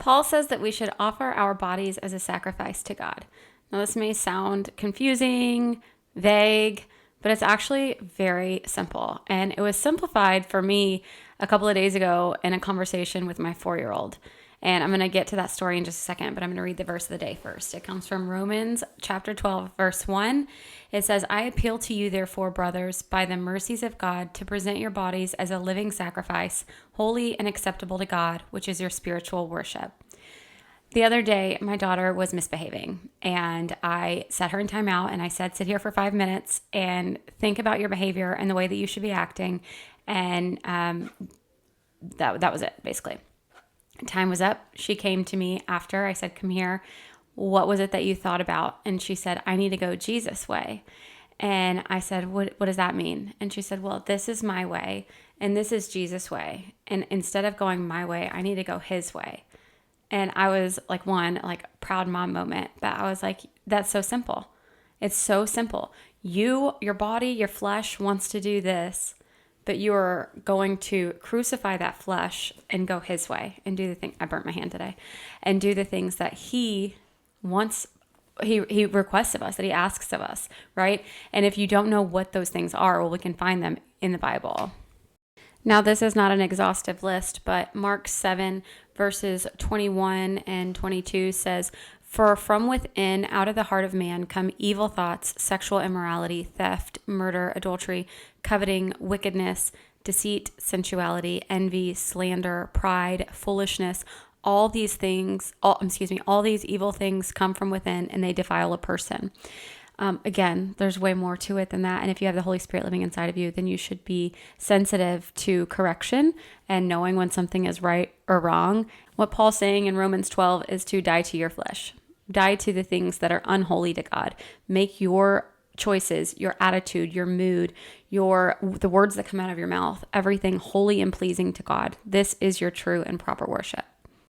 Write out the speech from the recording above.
Paul says that we should offer our bodies as a sacrifice to God. Now, this may sound confusing, vague, but it's actually very simple. And it was simplified for me a couple of days ago in a conversation with my 4-year-old. And I'm going to get to that story in just a second, but I'm going to read the verse of the day first. It comes from Romans chapter 12, verse 1. It says, I appeal to you, therefore, brothers, by the mercies of God, to present your bodies as a living sacrifice, holy and acceptable to God, which is your spiritual worship. The other day, my daughter was misbehaving, and I set her in timeout, and I said, sit here for 5 minutes and think about your behavior and the way that you should be acting. And that was it, basically. Time was up. She came to me after. I said, come here. What was it that you thought about? And she said, I need to go Jesus' way. And I said, what does that mean? And she said, well, this is my way and this is Jesus' way. And instead of going my way, I need to go his way. And I was like, proud mom moment. But I was like, that's so simple. It's so simple. Your body, your flesh wants to do this, but you're going to crucify that flesh and go his way and do the thing. I burnt my hand today. And do the things that he wants, he requests of us, that he asks of us, right? And if you don't know what those things are, well, we can find them in the Bible. Now, this is not an exhaustive list, but Mark 7 verses 21 and 22 says, for from within, out of the heart of man, come evil thoughts, sexual immorality, theft, murder, adultery, coveting, wickedness, deceit, sensuality, envy, slander, pride, foolishness. All these evil things come from within, and they defile a person. Again, there's way more to it than that. And if you have the Holy Spirit living inside of you, then you should be sensitive to correction and knowing when something is right or wrong. What Paul's saying in Romans 12 is to die to your flesh. Die to the things that are unholy to God. Make your choices, your attitude, your mood, the words that come out of your mouth, everything holy and pleasing to God. This is your true and proper worship.